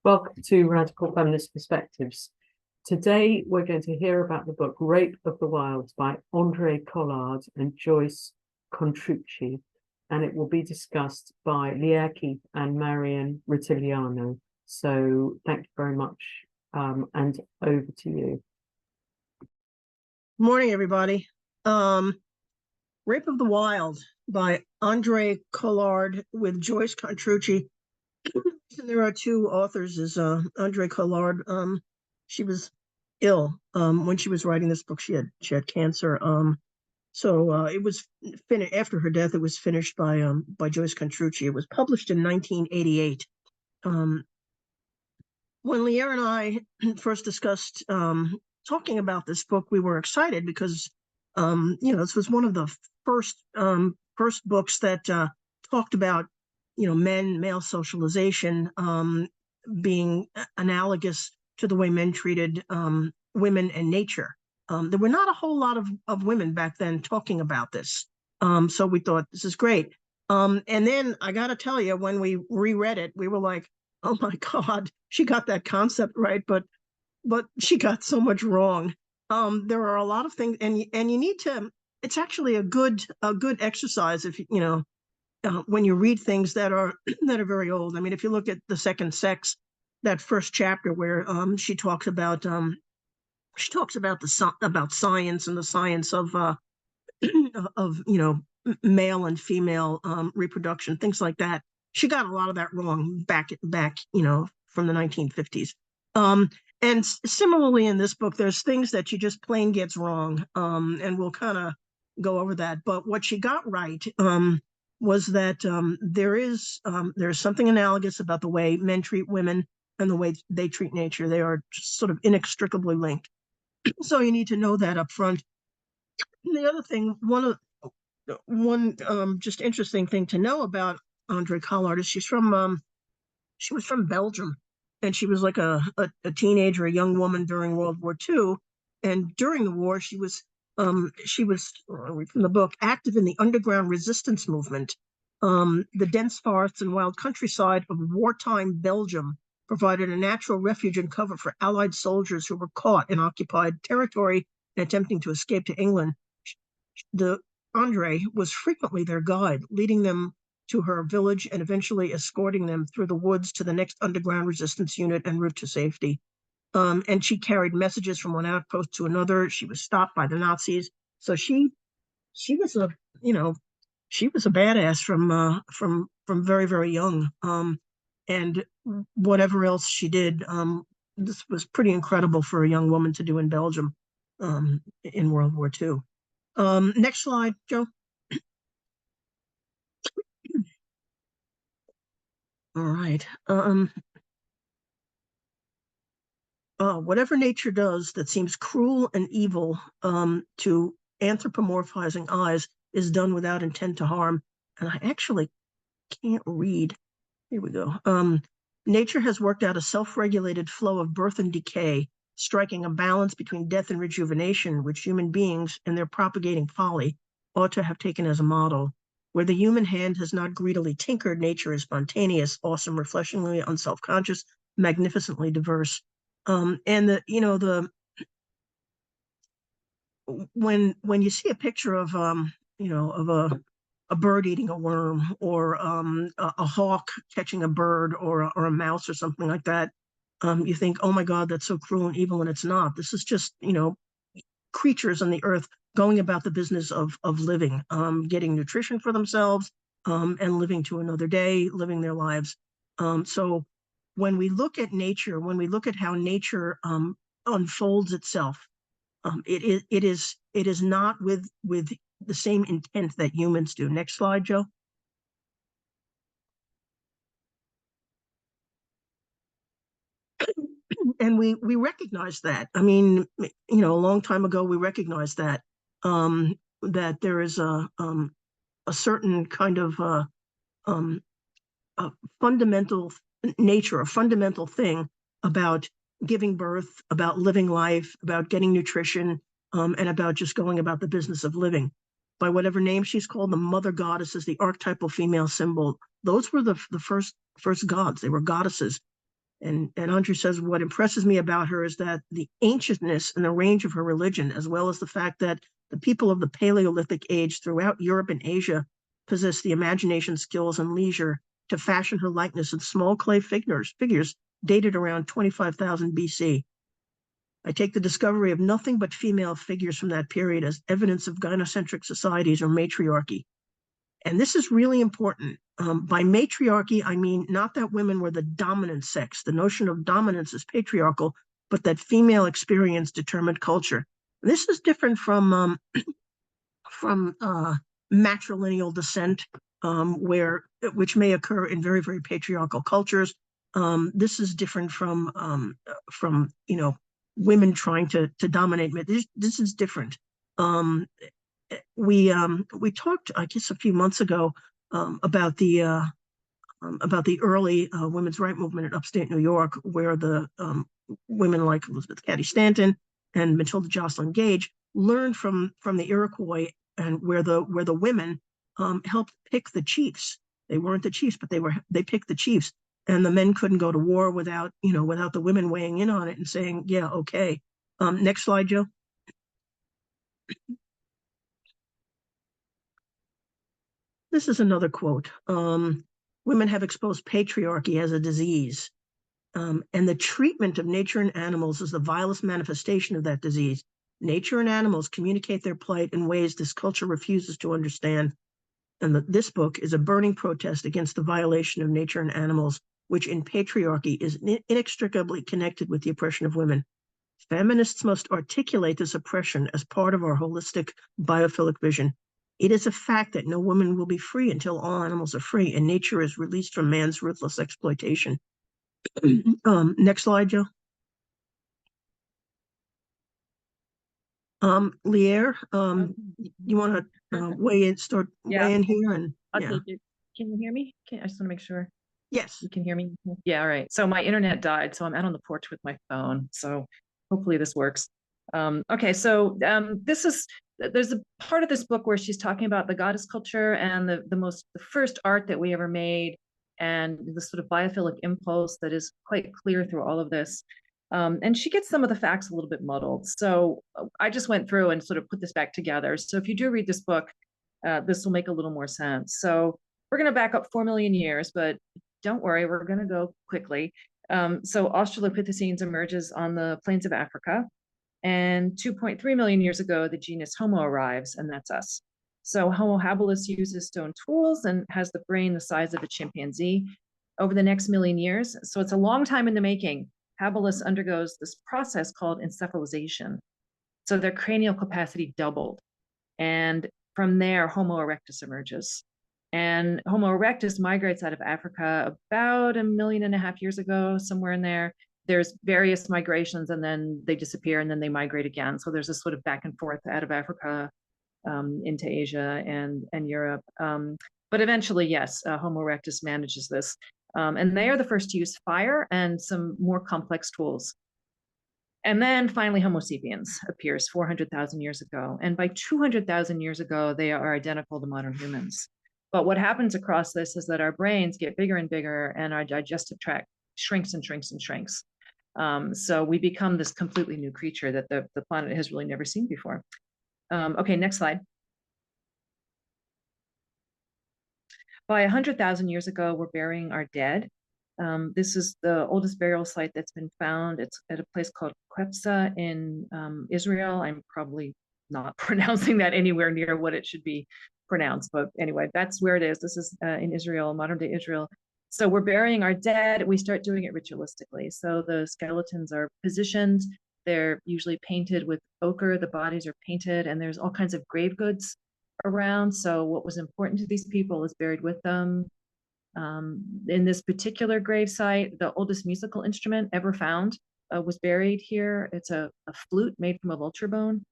Welcome to Radical Feminist Perspectives. Today we're going to hear about the book Rape of the Wilds by Andrée Collard and Joyce Contrucci, and it will be discussed by Lierre and Marian Rutigliano. So thank you very much, and over to you. Morning, everybody. Rape of the Wild by Andrée Collard with Joyce Contrucci. And there are two authors. Is Andrée Collard. She was ill when she was writing this book. She had cancer. So it was finished after her death. It was finished by Joyce Contrucci. It was published in 1988. When Lierre and I first discussed talking about this book, we were excited because this was one of the first books that talked about male socialization being analogous to the way men treated women and nature. There were not a whole lot of women back then talking about this, so we thought this is great. And then I got to tell you, when we reread it, we were like, oh my God, she got that concept right, but she got so much wrong. There are a lot of things, and you need to. It's actually a good exercise if when you read things that are very old. I mean, if you look at The Second Sex, that first chapter where she talks about about science and the science of male and female reproduction, things like that. She got a lot of that wrong back from the 1950s. And similarly in this book, there's things that she just plain gets wrong, and we'll kind of go over that. But what she got right was that there's something analogous about the way men treat women and the way they treat nature. They are just sort of inextricably linked. So you need to know that up front. And the other thing, one just interesting thing to know about Andrée Collard is she was from Belgium, and she was like a teenager, a young woman during World War II. And during the war, she was from the book, active in the underground resistance movement. The dense forests and wild countryside of wartime Belgium provided a natural refuge and cover for Allied soldiers who were caught in occupied territory and attempting to escape to England. Andrée was frequently their guide, leading them to her village and eventually escorting them through the woods to the next underground resistance unit en route to safety. And she carried messages from one outpost to another. She was stopped by the Nazis. So she was a badass from very, very young. And whatever else she did, this was pretty incredible for a young woman to do in Belgium in World War II. Next slide, Joe. All right. Whatever nature does that seems cruel and evil to anthropomorphizing eyes is done without intent to harm. And I actually can't read. Here we go. Nature has worked out a self-regulated flow of birth and decay, striking a balance between death and rejuvenation, which human beings, in their propagating folly, ought to have taken as a model. Where the human hand has not greedily tinkered, nature is spontaneous, awesome, refreshingly unself-conscious, magnificently diverse. And when you see a picture of a bird eating a worm, or a hawk catching a bird, or a mouse or something like that, you think, oh my God, that's so cruel and evil, and it's not. This is just creatures on the earth going about the business of living, getting nutrition for themselves, and living to another day, living their lives. So when we look at nature, when we look at how nature unfolds itself, it is not with the same intent that humans do. Next slide, Joe. And we recognize that. I mean, a long time ago, we recognized that that there is a certain kind of a fundamental nature, a fundamental thing about giving birth, about living life, about getting nutrition, and about just going about the business of living. By whatever name she's called, the mother goddess is the archetypal female symbol. Those were the first gods. They were goddesses. And Andrée says, what impresses me about her is that the ancientness and the range of her religion, as well as the fact that the people of the Paleolithic age throughout Europe and Asia possessed the imagination, skills, and leisure to fashion her likeness in small clay figures dated around 25,000 BC. I take the discovery of nothing but female figures from that period as evidence of gynocentric societies or matriarchy. And this is really important. By matriarchy, I mean not that women were the dominant sex. The notion of dominance is patriarchal, but that female experience determined culture. This is different from matrilineal descent, which may occur in very, very patriarchal cultures. This is different from women trying to dominate. This is different. We talked, I guess, a few months ago about the early women's rights movement in upstate New York, where the women like Elizabeth Cady Stanton and Matilda Jocelyn Gage learned from the Iroquois, and where the women helped pick the chiefs. They weren't the chiefs, but they picked the chiefs, and the men couldn't go to war without the women weighing in on it and saying, yeah, okay. Next slide, Joe. This is another quote. Women have exposed patriarchy as a disease, and the treatment of nature and animals is the vilest manifestation of that disease. Nature and animals communicate their plight in ways this culture refuses to understand. And this book is a burning protest against the violation of nature and animals, which in patriarchy is inextricably connected with the oppression of women. Feminists must articulate this oppression as part of our holistic biophilic vision. It is a fact that no woman will be free until all animals are free and nature is released from man's ruthless exploitation. Next slide, Joe. Lierre, you want to weigh in here? And Can you hear me? I just want to make sure. Yes. You can hear me? Yeah, all right. So my internet died, so I'm out on the porch with my phone. So hopefully this works. Okay, so there's a part of this book where she's talking about the goddess culture and the first art that we ever made, and the sort of biophilic impulse that is quite clear through all of this. And she gets some of the facts a little bit muddled. So I just went through and sort of put this back together. So if you do read this book, this will make a little more sense. So we're going to back up 4 million years, but don't worry, we're going to go quickly. So Australopithecines emerges on the plains of Africa. And 2.3 million years ago, the genus Homo arrives, and that's us. So Homo habilis uses stone tools and has the brain the size of a chimpanzee. Over the next million years, so it's a long time in the making, habilis undergoes this process called encephalization. So their cranial capacity doubled. And from there, Homo erectus emerges. And Homo erectus migrates out of Africa about 1.5 million years ago, somewhere in there. There's various migrations, and then they disappear, and then they migrate again. So there's a sort of back and forth out of Africa into Asia and Europe. But eventually, yes, Homo erectus manages this. And they are the first to use fire and some more complex tools. And then finally, Homo sapiens appears 400,000 years ago. And by 200,000 years ago, they are identical to modern humans. But what happens across this is that our brains get bigger and bigger, and our digestive tract shrinks and shrinks and shrinks. So we become this completely new creature that the planet has really never seen before. Okay, next slide. By 100,000 years ago, we're burying our dead. This is the oldest burial site that's been found. It's at a place called Quepsa in Israel. I'm probably not pronouncing that anywhere near what it should be pronounced, but anyway, that's where it is. This is in Israel, modern day Israel. So we're burying our dead. We start doing it ritualistically. So the skeletons are positioned. They're usually painted with ochre. The bodies are painted, and there's all kinds of grave goods around. So what was important to these people is buried with them. In this particular grave site, the oldest musical instrument ever found was buried here. It's a flute made from a vulture bone.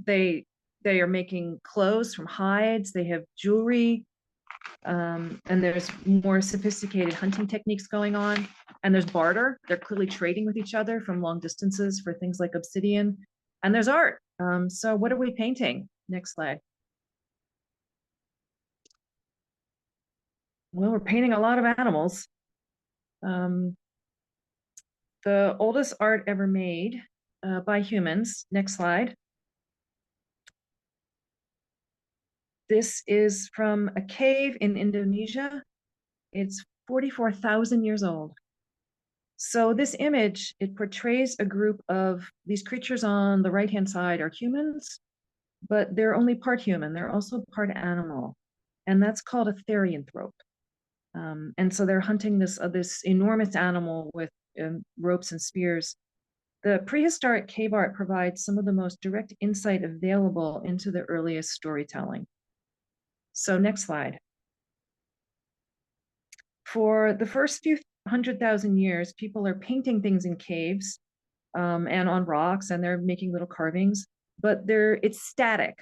They are making clothes from hides. They have jewelry, and there's more sophisticated hunting techniques going on. And there's barter. They're clearly trading with each other from long distances for things like obsidian. And there's art. So what are we painting? Next slide. Well, we're painting a lot of animals. The oldest art ever made by humans. Next slide. This is from a cave in Indonesia. It's 44,000 years old. So this image, it portrays a group of these creatures on the right-hand side are humans, but they're only part human. They're also part animal. And that's called a therianthrope. And so they're hunting this enormous animal with ropes and spears. The prehistoric cave art provides some of the most direct insight available into the earliest storytelling. So next slide. For the first few 100,000 years, people are painting things in caves and on rocks, and they're making little carvings, but it's static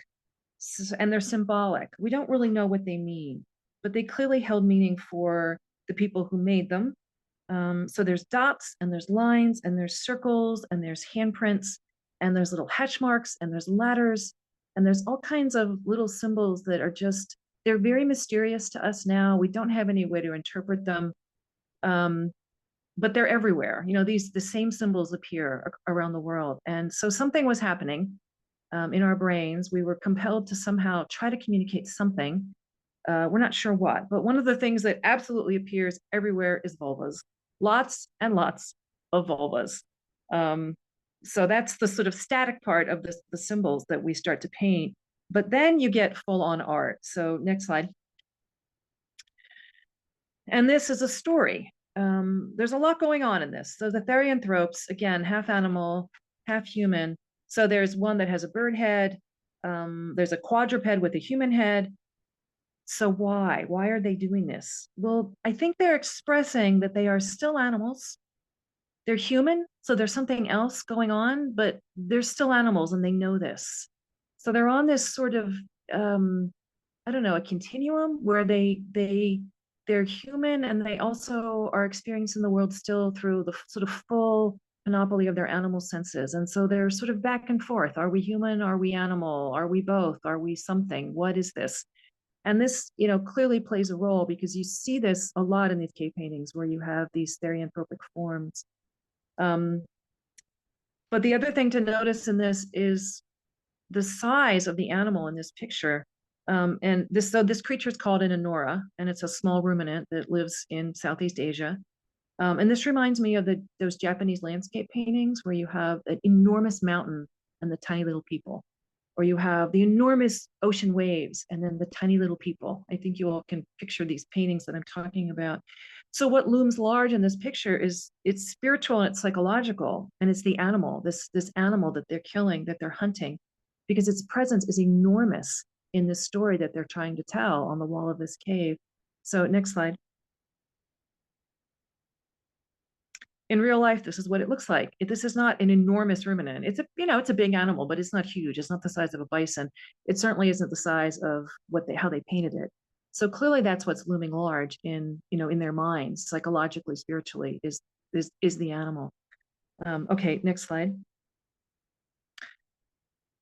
and they're symbolic. We don't really know what they mean, but they clearly held meaning for the people who made them. So there's dots and there's lines and there's circles and there's handprints and there's little hatch marks and there's ladders and there's all kinds of little symbols that are just, they're very mysterious to us now. We don't have any way to interpret them, but they're everywhere. You know, the same symbols appear around the world. And so something was happening in our brains. We were compelled to somehow try to communicate something. We're not sure what, but one of the things that absolutely appears everywhere is vulvas. Lots and lots of vulvas. So that's the sort of static part of the symbols that we start to paint. But then you get full-on art. So next slide. And this is a story. There's a lot going on in this. So the therianthropes, again, half animal, half human. So there's one that has a bird head. There's a quadruped with a human head. So why? Why are they doing this? Well, I think they're expressing that they are still animals. They're human, so there's something else going on, but they're still animals and they know this. So they're on this sort of, I don't know, a continuum where they're human and they also are experiencing the world still through the sort of full panoply of their animal senses. And so they're sort of back and forth. Are we human? Are we animal? Are we both? Are we something? What is this? And this, you know, clearly plays a role because you see this a lot in these cave paintings where you have these therianthropic forms. But the other thing to notice in this is the size of the animal in this picture. And this creature is called an anora, and it's a small ruminant that lives in Southeast Asia. And this reminds me of those Japanese landscape paintings where you have an enormous mountain and the tiny little people, or you have the enormous ocean waves and then the tiny little people. I think you all can picture these paintings that I'm talking about. So what looms large in this picture is it's spiritual and it's psychological, and it's the animal, this animal that they're killing, that they're hunting, because its presence is enormous in this story that they're trying to tell on the wall of this cave. So next slide. In real life, this is what it looks like. This is not an enormous ruminant. It's a big animal, but it's not huge. It's not the size of a bison. It certainly isn't the size of how they painted it. So clearly that's what's looming large in their minds, psychologically, spiritually, is the animal. Okay, next slide.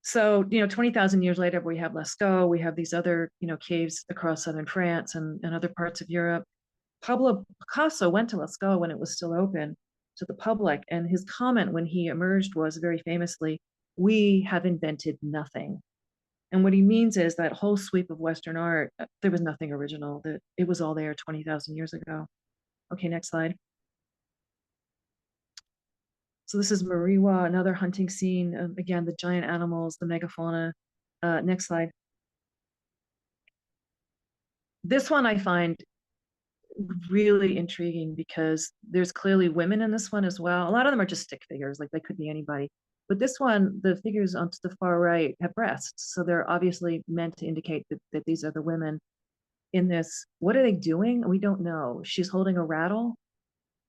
So, 20,000 years later, we have Lascaux, we have these other, caves across southern France and other parts of Europe. Pablo Picasso went to Lascaux when it was still open to the public, and his comment when he emerged was very famously, "We have invented nothing." And what he means is that whole sweep of Western art, there was nothing original, that it was all there 20,000 years ago. Okay, next slide. So this is Mariwa, another hunting scene. Again, the giant animals, the megafauna. Next slide. This one I find really intriguing because there's clearly women in this one as well. A lot of them are just stick figures, like they could be anybody. But this one, the figures on the far right have breasts. So they're obviously meant to indicate that these are the women in this. What are they doing? We don't know. She's holding a rattle.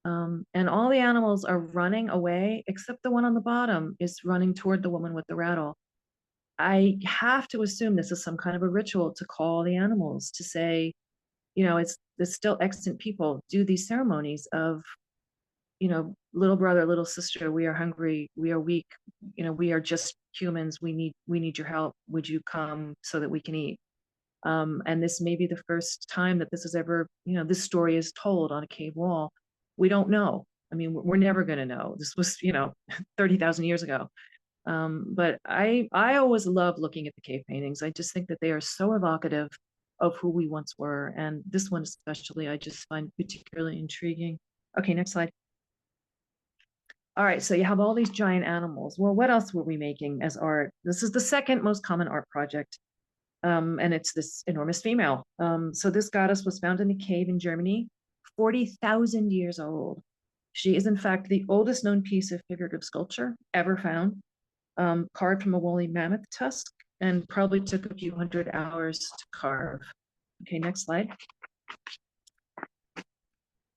And all the animals are running away, except the one on the bottom is running toward the woman with the rattle. I have to assume this is some kind of a ritual to call the animals to say, it's still extant people do these ceremonies of, little brother, little sister, we are hungry, we are weak, we are just humans, we need your help. Would you come so that we can eat? And this may be the first time that this is ever, this story is told on a cave wall. We don't know. I mean, we're never going to know. This was, 30,000 years ago. But I always love looking at the cave paintings. I just think that they are so evocative of who we once were. And this one especially, I just find particularly intriguing. Okay, next slide. All right, so you have all these giant animals. Well, what else were we making as art? This is the second most common art project. And it's this enormous female. So this goddess was found in a cave in Germany, 40,000 years old. She is in fact the oldest known piece of figurative sculpture ever found, carved from a woolly mammoth tusk, and probably took a few hundred hours to carve. Okay, next slide.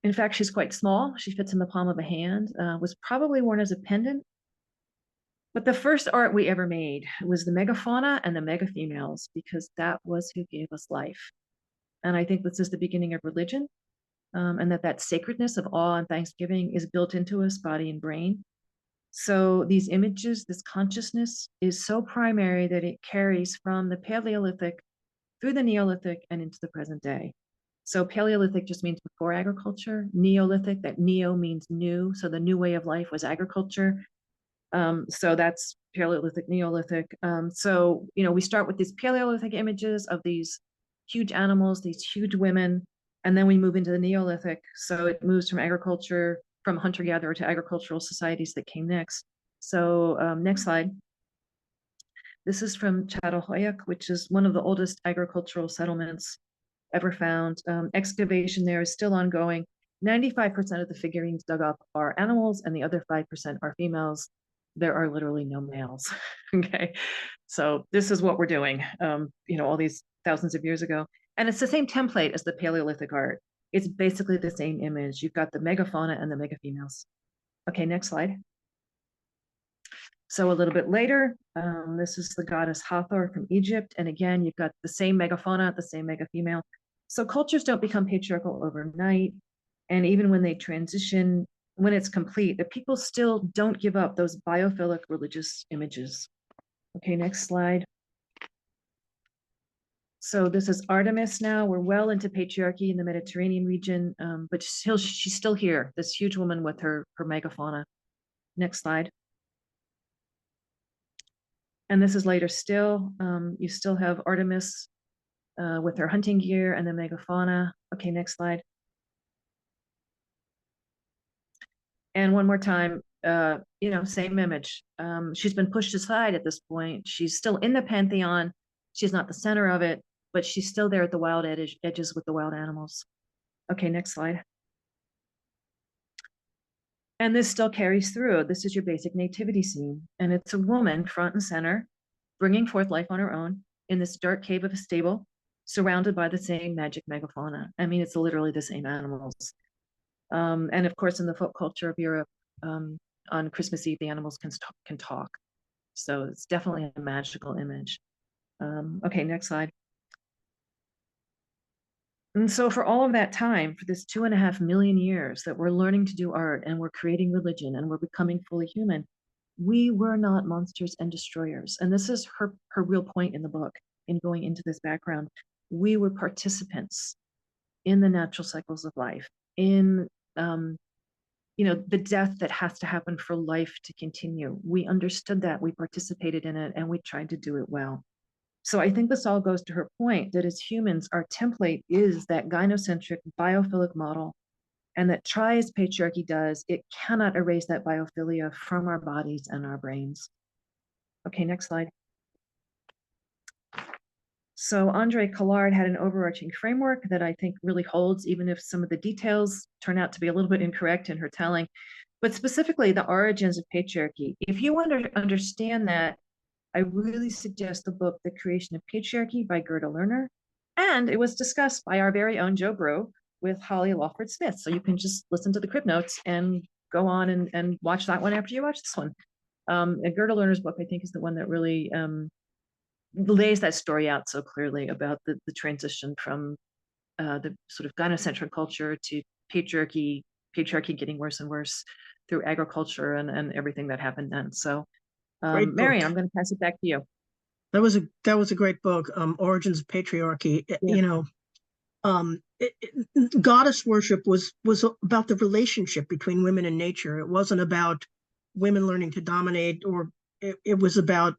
In fact, she's quite small. She fits in the palm of a hand, was probably worn as a pendant. But the first art we ever made was the megafauna and the megafemales, because that was who gave us life. And I think this is the beginning of religion, and that sacredness of awe and thanksgiving is built into us, body and brain. So these images, this consciousness is so primary that it carries from the Paleolithic through the Neolithic and into the present day. So Paleolithic just means before agriculture. Neolithic, that neo means new. So the new way of life was agriculture. So that's Paleolithic, Neolithic. So, we start with these Paleolithic images of these huge animals, these huge women, and then we move into the Neolithic. So it moves from agriculture, from hunter-gatherer to agricultural societies that came next. So next slide. This is from Çatalhöyük, which is one of the oldest agricultural settlements ever found. Excavation there is still ongoing. 95% of the figurines dug up are animals, and the other 5% are females. There are literally no males. Okay, so this is what we're doing, all these thousands of years ago. And it's the same template as the Paleolithic art. It's basically the same image. You've got the megafauna and the megafemales. Okay, next slide. So a little bit later, this is the goddess Hathor from Egypt. And again, you've got the same megafauna, the same megafemale. So cultures don't become patriarchal overnight. And even when they transition, when it's complete, the people still don't give up those biophilic religious images. Okay, next slide. So this is Artemis now. We're well into patriarchy in the Mediterranean region, but she's still here, this huge woman with her megafauna. Next slide. And this is later still. You still have Artemis with her hunting gear and the megafauna. Okay, next slide. And one more time, same image. She's been pushed aside at this point. She's still in the pantheon. She's not the center of it, but she's still there at the wild edges with the wild animals. Okay, next slide. And this still carries through. This is your basic nativity scene. And it's a woman front and center, bringing forth life on her own in this dark cave of a stable, surrounded by the same magic megafauna. I mean, it's literally the same animals. And of course, in the folk culture of Europe, on Christmas Eve, the animals can talk. So it's definitely a magical image. Okay, next slide. And so for all of that time, for this 2.5 million years that we're learning to do art and we're creating religion and we're becoming fully human, we were not monsters and destroyers. And this is her real point in the book, in going into this background. We were participants in the natural cycles of life, in the death that has to happen for life to continue. We understood that, we participated in it, and we tried to do it well. So I think this all goes to her point that as humans, our template is that gynocentric biophilic model, and that try as patriarchy does, it cannot erase that biophilia from our bodies and our brains. Okay, next slide. So Andrée Collard had an overarching framework that I think really holds, even if some of the details turn out to be a little bit incorrect in her telling, but specifically the origins of patriarchy. If you want to understand that, I really suggest the book, The Creation of Patriarchy by Gerda Lerner. And it was discussed by our very own Joe Brew with Holly Lawford Smith. So you can just listen to the crib notes and go on and watch that one after you watch this one. And Gerda Lerner's book, I think, is the one that really lays that story out so clearly about the transition from the sort of gynocentric culture to patriarchy getting worse and worse through agriculture and everything that happened then. So Marian, I'm going to pass it back to you. That was a great book, Origins of Patriarchy. Yeah. Goddess worship was about the relationship between women and nature. It wasn't about women learning to dominate, or it was about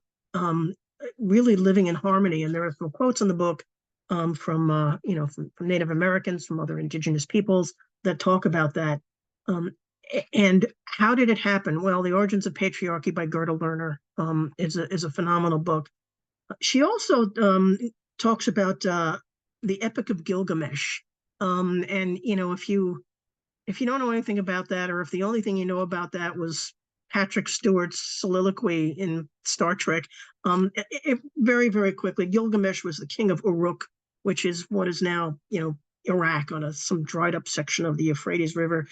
really living in harmony. And there are some quotes in the book from Native Americans, from other indigenous peoples that talk about that. And how did it happen? Well, The Origins of Patriarchy by Gerda Lerner is a phenomenal book. She also talks about the Epic of Gilgamesh. And if you don't know anything about that, or if the only thing you know about that was Patrick Stewart's soliloquy in Star Trek, very, very quickly, Gilgamesh was the king of Uruk, which is what is now, Iraq, on some dried up section of the Euphrates River.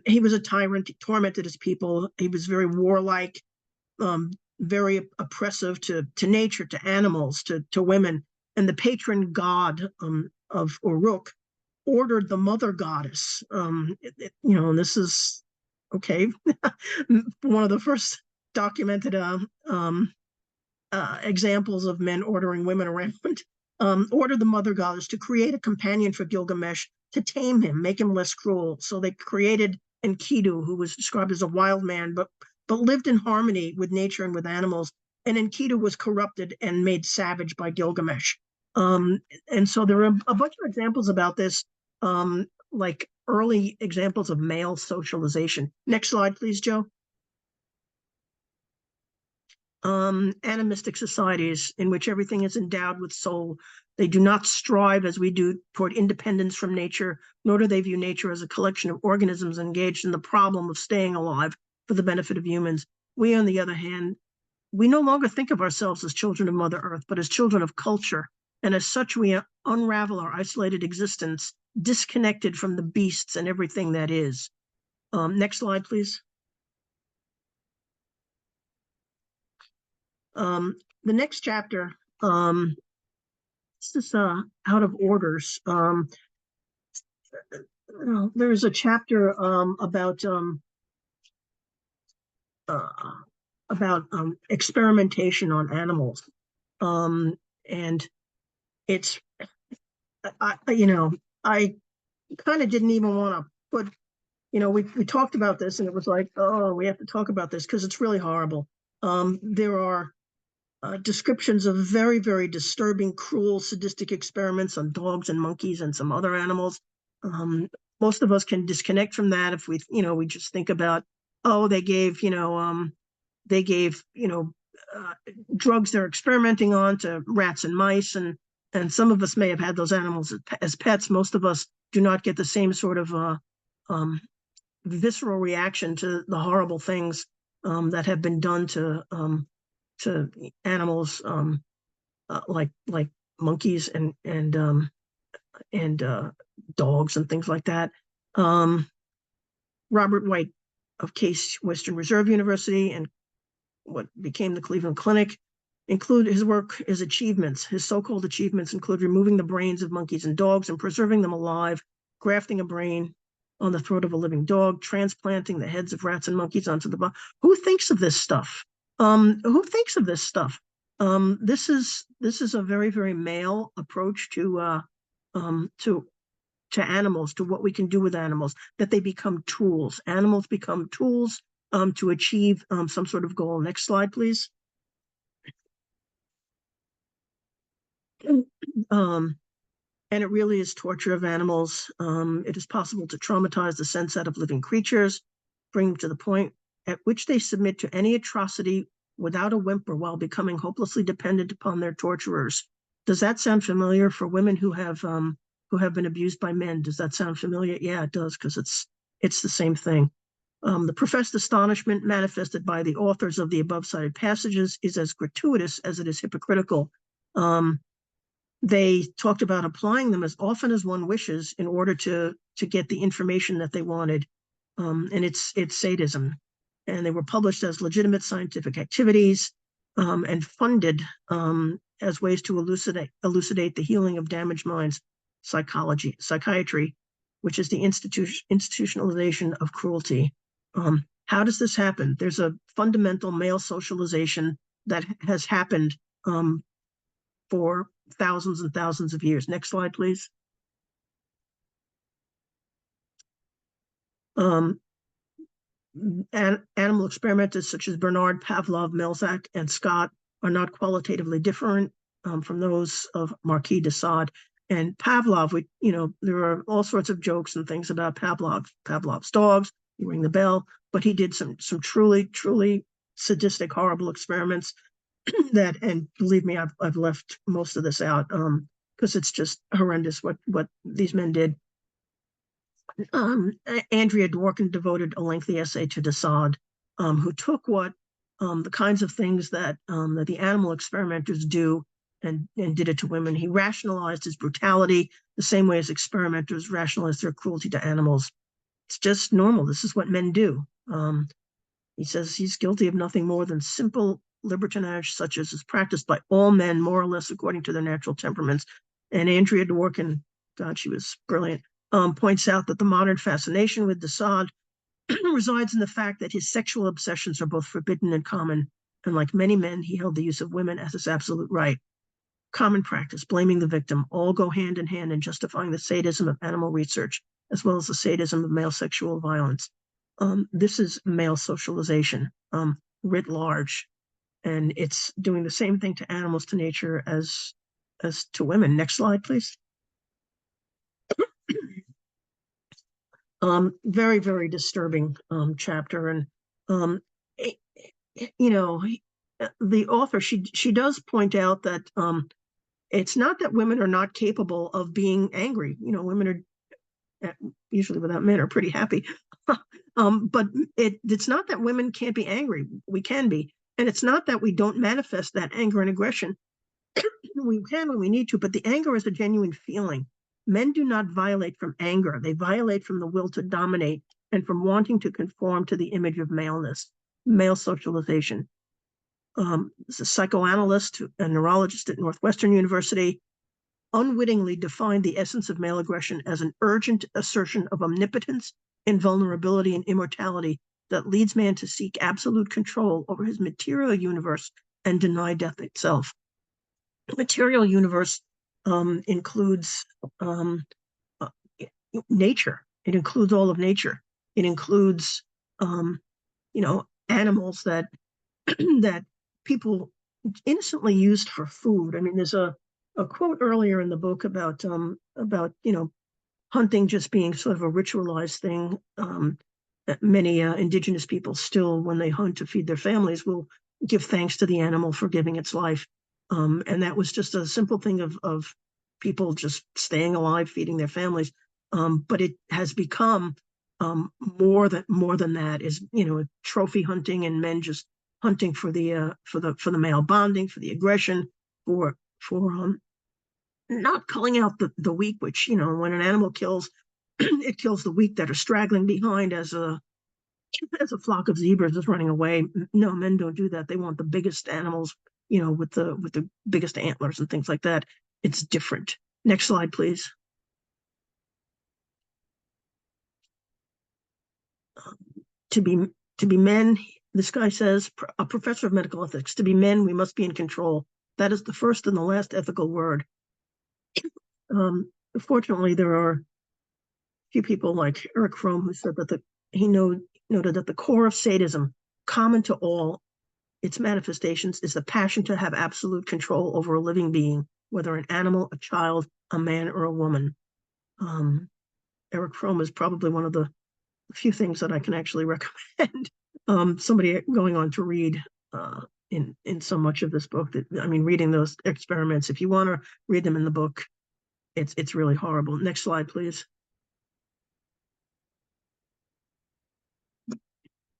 He was a tyrant. He tormented his people. He was very warlike, very oppressive to nature, to animals, to women. And the patron god of Uruk ordered the mother goddess. And this is okay. One of the first documented examples of men ordering women around. Ordered the mother goddess to create a companion for Gilgamesh to tame him, make him less cruel. So they created Enkidu, who was described as a wild man, but lived in harmony with nature and with animals. And Enkidu was corrupted and made savage by Gilgamesh. And so there are a bunch of examples about this, like early examples of male socialization. Next slide, please, Joe. Animistic societies in which everything is endowed with soul. They do not strive as we do toward independence from nature, nor do they view nature as a collection of organisms engaged in the problem of staying alive for the benefit of humans. We, on the other hand, we no longer think of ourselves as children of Mother Earth, but as children of culture. And as such, we unravel our isolated existence, disconnected from the beasts and everything that is. Next slide, please. The next chapter, this is out of orders. There's a chapter about experimentation on animals, and it's I kind of didn't even want to put, we talked about this, and it was like, oh, we have to talk about this because it's really horrible. There are descriptions of very, very disturbing, cruel, sadistic experiments on dogs and monkeys and some other animals. Most of us can disconnect from that if we just think about, oh, they gave drugs they're experimenting on to rats and mice, and some of us may have had those animals as pets. Most of us do not get the same sort of visceral reaction to the horrible things that have been done to animals like monkeys and dogs and things like that. Robert White of Case Western Reserve University and what became the Cleveland Clinic include his work, his achievements. His so-called achievements include removing the brains of monkeys and dogs and preserving them alive, grafting a brain on the throat of a living dog, transplanting the heads of rats and monkeys onto the body. Who thinks of this stuff? Who thinks of this stuff? This is a very, very male approach to animals, to what we can do with animals, that they become tools. Animals become tools to achieve some sort of goal. Next slide, please. And it really is torture of animals. It is possible to traumatize the sense out of living creatures, bring them to the point at which they submit to any atrocity without a whimper while becoming hopelessly dependent upon their torturers. Does that sound familiar for women who have been abused by men? Does that sound familiar? Yeah, it does, because it's the same thing. The professed astonishment manifested by the authors of the above cited passages is as gratuitous as it is hypocritical. They talked about applying them as often as one wishes in order to get the information that they wanted. And it's sadism. And they were published as legitimate scientific activities and funded as ways to elucidate the healing of damaged minds, psychiatry, which is the institutionalization of cruelty. How does this happen? There's a fundamental male socialization that has happened for thousands and thousands of years. Next slide, please. Animal experimenters such as Bernard, Pavlov, Melzack, and Scott are not qualitatively different from those of Marquis de Sade. And Pavlov, there are all sorts of jokes and things about Pavlov's dogs. You ring the bell, but he did some truly, truly sadistic, horrible experiments that, and believe me, I've left most of this out because it's just horrendous what these men did. Andrea Dworkin devoted a lengthy essay to de Sade, who took what the kinds of things that the animal experimenters do and did it to women. He rationalized his brutality the same way as experimenters rationalize their cruelty to animals. It's just normal. This is what men do. He says he's guilty of nothing more than simple libertinage, such as is practiced by all men, more or less according to their natural temperaments. And Andrea Dworkin, God, she was brilliant, points out that the modern fascination with de Sade resides in the fact that his sexual obsessions are both forbidden and common, and like many men, he held the use of women as his absolute right. Common practice, blaming the victim, all go hand in hand in justifying the sadism of animal research, as well as the sadism of male sexual violence. This is male socialization, writ large, and it's doing the same thing to animals, to nature, as to women. Next slide, please. Very, very disturbing chapter. And, the author, she does point out that it's not that women are not capable of being angry. Women are, usually without men, are pretty happy. But it's not that women can't be angry. We can be. And it's not that we don't manifest that anger and aggression. We can when we need to, but the anger is a genuine feeling. Men do not violate from anger. They violate from the will to dominate and from wanting to conform to the image of maleness, male socialization. This is a psychoanalyst, a neurologist at Northwestern University, unwittingly defined the essence of male aggression as an urgent assertion of omnipotence, invulnerability, and immortality that leads man to seek absolute control over his material universe and deny death itself. The material universe includes nature. It includes all of nature. It includes, animals that that people innocently used for food. I mean, there's a quote earlier in the book about hunting just being sort of a ritualized thing. Many indigenous people still, when they hunt to feed their families, will give thanks to the animal for giving its life. And that was just a simple thing of people just staying alive, feeding their families. But it has become more than that. Is trophy hunting and men just hunting for the male bonding, for the aggression, for not culling out the weak. Which when an animal kills, it kills the weak that are straggling behind as a flock of zebras is running away. No, men don't do that. They want the biggest animals, with the biggest antlers and things like that. It's different. Next slide, please. To be men, this guy says, a professor of medical ethics, to be men, we must be in control. That is the first and the last ethical word. Fortunately, there are a few people like Eric Fromm who said that he noted that the core of sadism, common to all its manifestations, is the passion to have absolute control over a living being, whether an animal, a child, a man, or a woman. Eric Fromm is probably one of the few things that I can actually recommend somebody going on to read in so much of this book. Reading those experiments, if you want to read them in the book, it's really horrible. Next slide, please.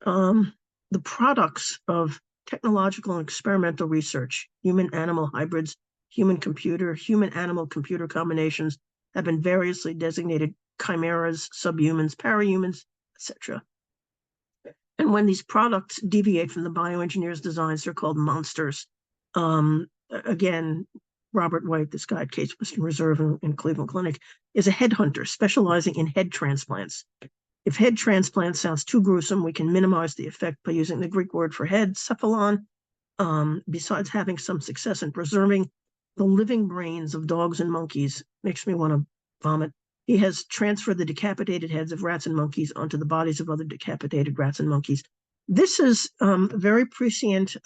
The products of technological and experimental research, human-animal hybrids, human-computer, human-animal computer combinations, have been variously designated chimeras, subhumans, parahumans, etc. And when these products deviate from the bioengineer's designs, they're called monsters. Again, Robert White, this guy at Case Western Reserve in Cleveland Clinic, is a headhunter specializing in head transplants. If head transplant sounds too gruesome, we can minimize the effect by using the Greek word for head, cephalon. besides having some success in preserving the living brains of dogs and monkeys, makes me want to vomit. He has transferred the decapitated heads of rats and monkeys onto the bodies of other decapitated rats and monkeys. This is very prescient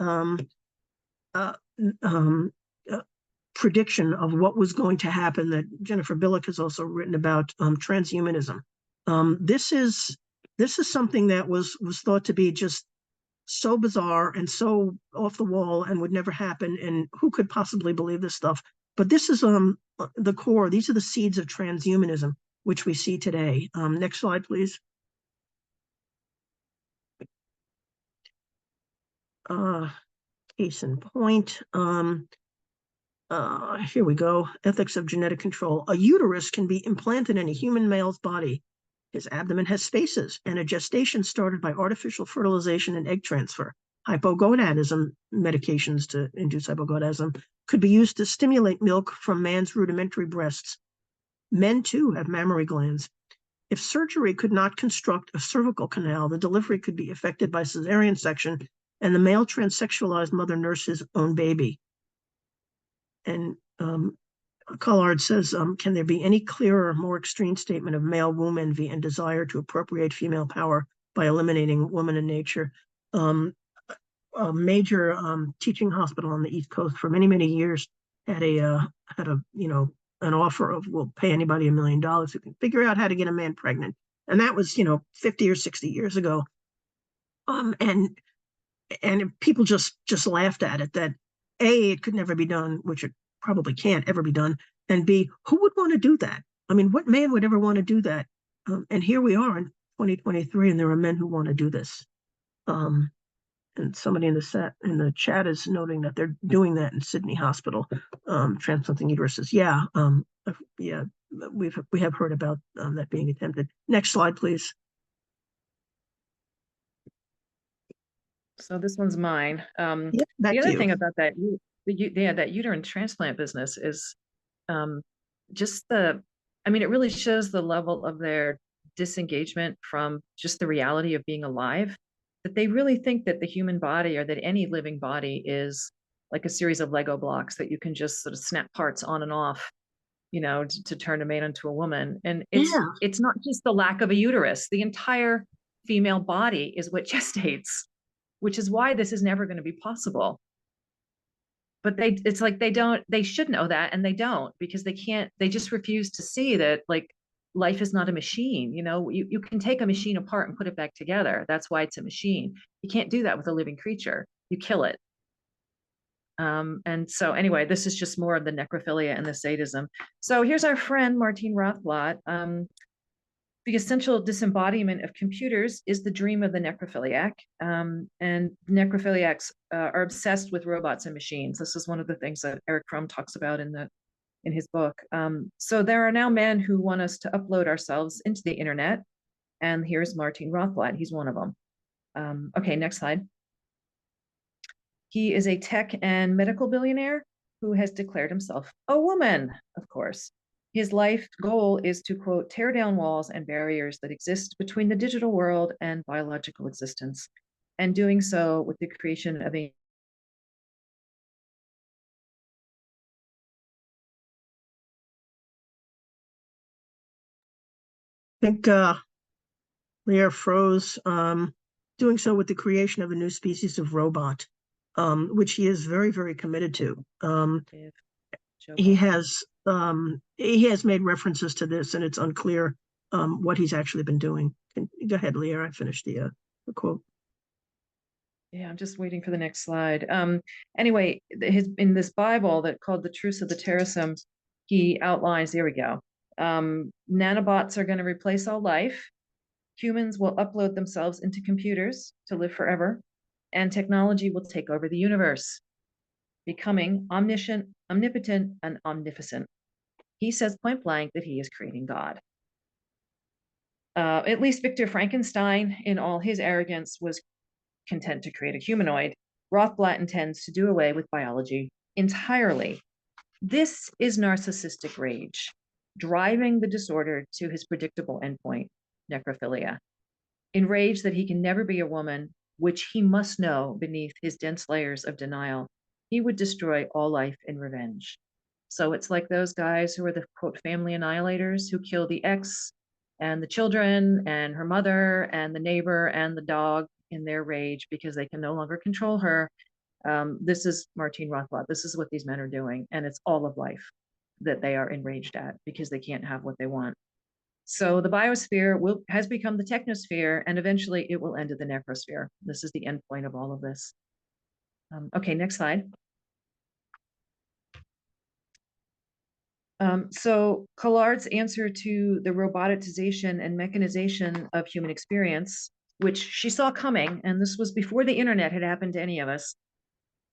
prediction of what was going to happen that Jennifer Billick has also written about, transhumanism. This is something that was thought to be just so bizarre and so off the wall and would never happen. And who could possibly believe this stuff? But this is the core. These are the seeds of transhumanism, which we see today. Next slide, please. Case in point. Here we go. Ethics of genetic control. A uterus can be implanted in a human male's body. His abdomen has spaces, and a gestation started by artificial fertilization and egg transfer. Hypogonadism, medications to induce hypogonadism, could be used to stimulate milk from man's rudimentary breasts. Men, too, have mammary glands. If surgery could not construct a cervical canal, the delivery could be effected by cesarean section, and the male transsexualized mother nurse his own baby. And Collard says, can there be any clearer, more extreme statement of male womb envy and desire to appropriate female power by eliminating woman in nature? A major teaching hospital on the East Coast for many, many years had a an offer of, we'll pay anybody $1 million who can figure out how to get a man pregnant. And that was, 50 or 60 years ago. And people just laughed at it, that A, it could never be done, which it probably can't ever be done, and B, who would want to do that? I mean, what man would ever want to do that? And here we are in 2023, and there are men who want to do this. And somebody in the chat is noting that they're doing that in Sydney Hospital. Transplanting uteruses. Yeah, we have heard about that being attempted. Next slide, please. So this one's mine. Yeah, the other thing about that, that uterine transplant business is just it really shows the level of their disengagement from just the reality of being alive, that they really think that the human body, or that any living body, is like a series of Lego blocks that you can just sort of snap parts on and off, to turn a man into a woman. And it's not just the lack of a uterus. The entire female body is what gestates, which is why this is never going to be possible. But they should know that, and they don't, because they just refuse to see that, like, life is not a machine. You can take a machine apart and put it back together. That's why it's a machine. You can't do that with a living creature. You kill it. And so anyway, this is just more of the necrophilia and the sadism. So here's our friend, Martine Rothblatt. The essential disembodiment of computers is the dream of the necrophiliac. And necrophiliacs are obsessed with robots and machines. This is one of the things that Eric Fromm talks about in his book. So there are now men who want us to upload ourselves into the internet. And here's Martine Rothblatt. He's one of them. Okay, next slide. He is a tech and medical billionaire who has declared himself a woman, of course. His life goal is to, quote, tear down walls and barriers that exist between the digital world and biological existence, and doing so with the creation of a I think Lierre froze. Doing so with the creation of a new species of robot, which he is very, very committed to. He has made references to this, and it's unclear what he's actually been doing. Go ahead, Lierre. I finished the quote. Yeah, I'm just waiting for the next slide. Anyway, in this Bible that called The Truce of the Terrorism, he outlines, here we go. Nanobots are going to replace all life. Humans will upload themselves into computers to live forever, and technology will take over the universe, becoming omniscient, omnipotent, and omnificent. He says point blank that he is creating God. At least Victor Frankenstein, in all his arrogance, was content to create a humanoid. Rothblatt intends to do away with biology entirely. This is narcissistic rage, driving the disorder to his predictable endpoint, necrophilia. Enraged that he can never be a woman, which he must know beneath his dense layers of denial, he would destroy all life in revenge. So it's like those guys who are the quote family annihilators who kill the ex and the children and her mother and the neighbor and the dog in their rage because they can no longer control her. This is Martine Rothblatt. This is what these men are doing. And it's all of life that they are enraged at because they can't have what they want. So the biosphere has become the technosphere, and eventually it will end at the necrosphere. This is the end point of all of this. Okay, next slide. So Collard's answer to the roboticization and mechanization of human experience, which she saw coming, and this was before the internet had happened to any of us,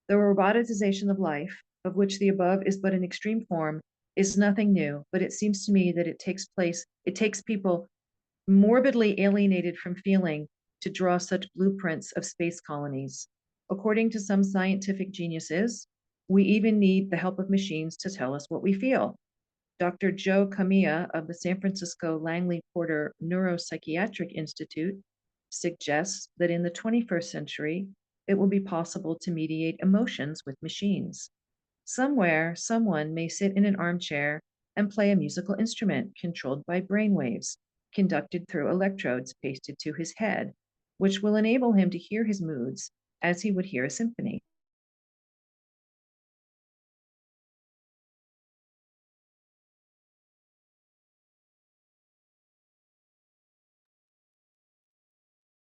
the roboticization of life, of which the above is but an extreme form, is nothing new, but it seems to me that it takes people morbidly alienated from feeling to draw such blueprints of space colonies. According to some scientific geniuses, we even need the help of machines to tell us what we feel. Dr. Joe Kamiya of the San Francisco Langley Porter Neuropsychiatric Institute suggests that in the 21st century, it will be possible to mediate emotions with machines. Somewhere, someone may sit in an armchair and play a musical instrument controlled by brainwaves, conducted through electrodes pasted to his head, which will enable him to hear his moods as he would hear a symphony.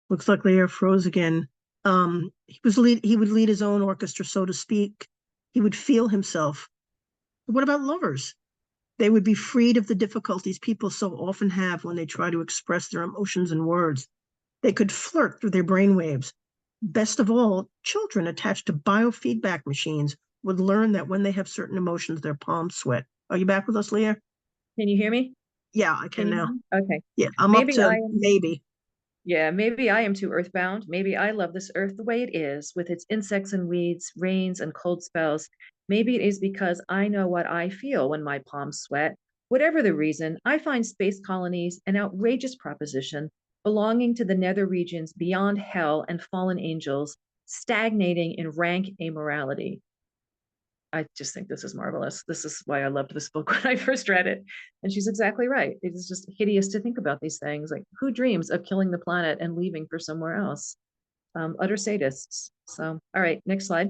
Looks like Lierre froze again. He would lead his own orchestra, so to speak. He would feel himself. What about lovers? They would be freed of the difficulties people so often have when they try to express their emotions in words. They could flirt through their brainwaves. Best of all, children attached to biofeedback machines would learn that when they have certain emotions, their palms sweat. Are you back with us, Lierre? Can you hear me? Yeah, I can now. Okay. Yeah, I'm Maybe up to maybe. Yeah, maybe I am too earthbound. Maybe I love this earth the way it is, with its insects and weeds, rains and cold spells. Maybe it is because I know what I feel when my palms sweat. Whatever the reason, I find space colonies an outrageous proposition belonging to the nether regions beyond hell and fallen angels, stagnating in rank amorality. I just think this is marvelous. This is why I loved this book when I first read it. And she's exactly right. It is just hideous to think about these things. Like, who dreams of killing the planet and leaving for somewhere else? Utter sadists. So, all right, next slide.